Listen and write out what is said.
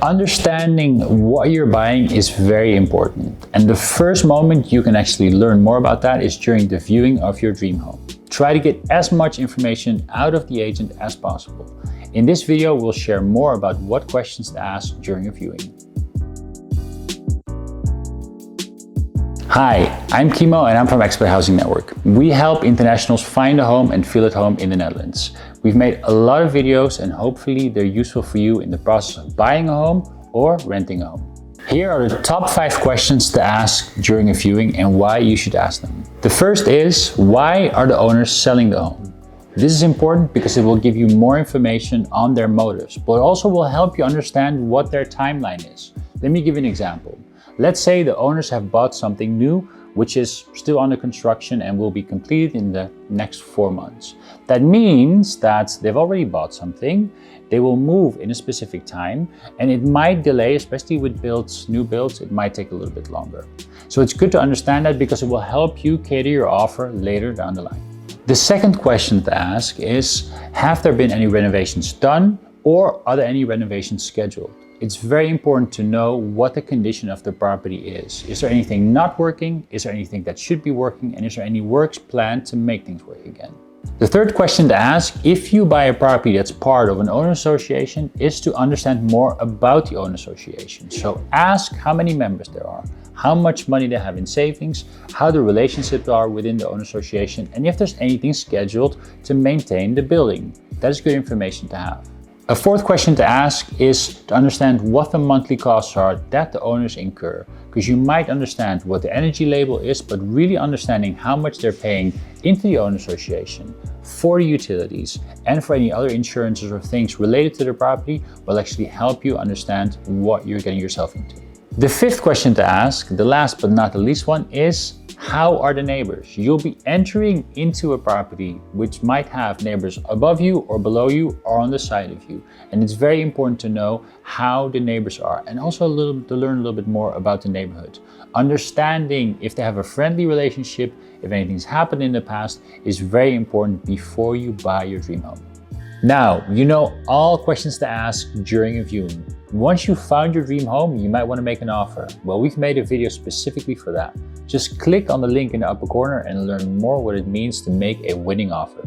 Understanding what you're buying is very important. And the first moment you can actually learn more about that is during the viewing of your dream home. Try to get as much information out of the agent as possible. In this video, we'll share more about what questions to ask during a viewing. Hi, I'm Kimo and I'm from Expat Housing Network. We help internationals find a home and feel at home in the Netherlands. We've made a lot of videos and hopefully they're useful for you in the process of buying a home or renting a home. Here are the top 5 questions to ask during a viewing and why you should ask them. The first is, why are the owners selling the home? This is important because it will give you more information on their motives, but also will help you understand what their timeline is. Let me give you an example. Let's say the owners have bought something new, which is still under construction and will be completed in the next 4 months. That means that they've already bought something, they will move in a specific time, and it might delay, especially with new builds, it might take a little bit longer. So it's good to understand that because it will help you cater your offer later down the line. The second question to ask is, have there been any renovations done or are there any renovations scheduled? It's very important to know what the condition of the property is. Is there anything not working? Is there anything that should be working? And is there any works planned to make things work again? The third question to ask, if you buy a property that's part of an owner association, is to understand more about the owner association. So ask how many members there are, how much money they have in savings, how the relationships are within the owner association, and if there's anything scheduled to maintain the building. That is good information to have. A fourth question to ask is to understand what the monthly costs are that the owners incur, because you might understand what the energy label is, but really understanding how much they're paying into the owner association for the utilities and for any other insurances or things related to the property will actually help you understand what you're getting yourself into. The fifth question to ask, the last but not the least one, is how are the neighbors? You'll be entering into a property which might have neighbors above you or below you or on the side of you. And it's very important to know how the neighbors are and also to learn a little bit more about the neighborhood. Understanding if they have a friendly relationship, if anything's happened in the past, is very important before you buy your dream home. Now, you know all questions to ask during a viewing. Once you've found your dream home, you might want to make an offer. Well, we've made a video specifically for that. Just click on the link in the upper corner and learn more what it means to make a winning offer.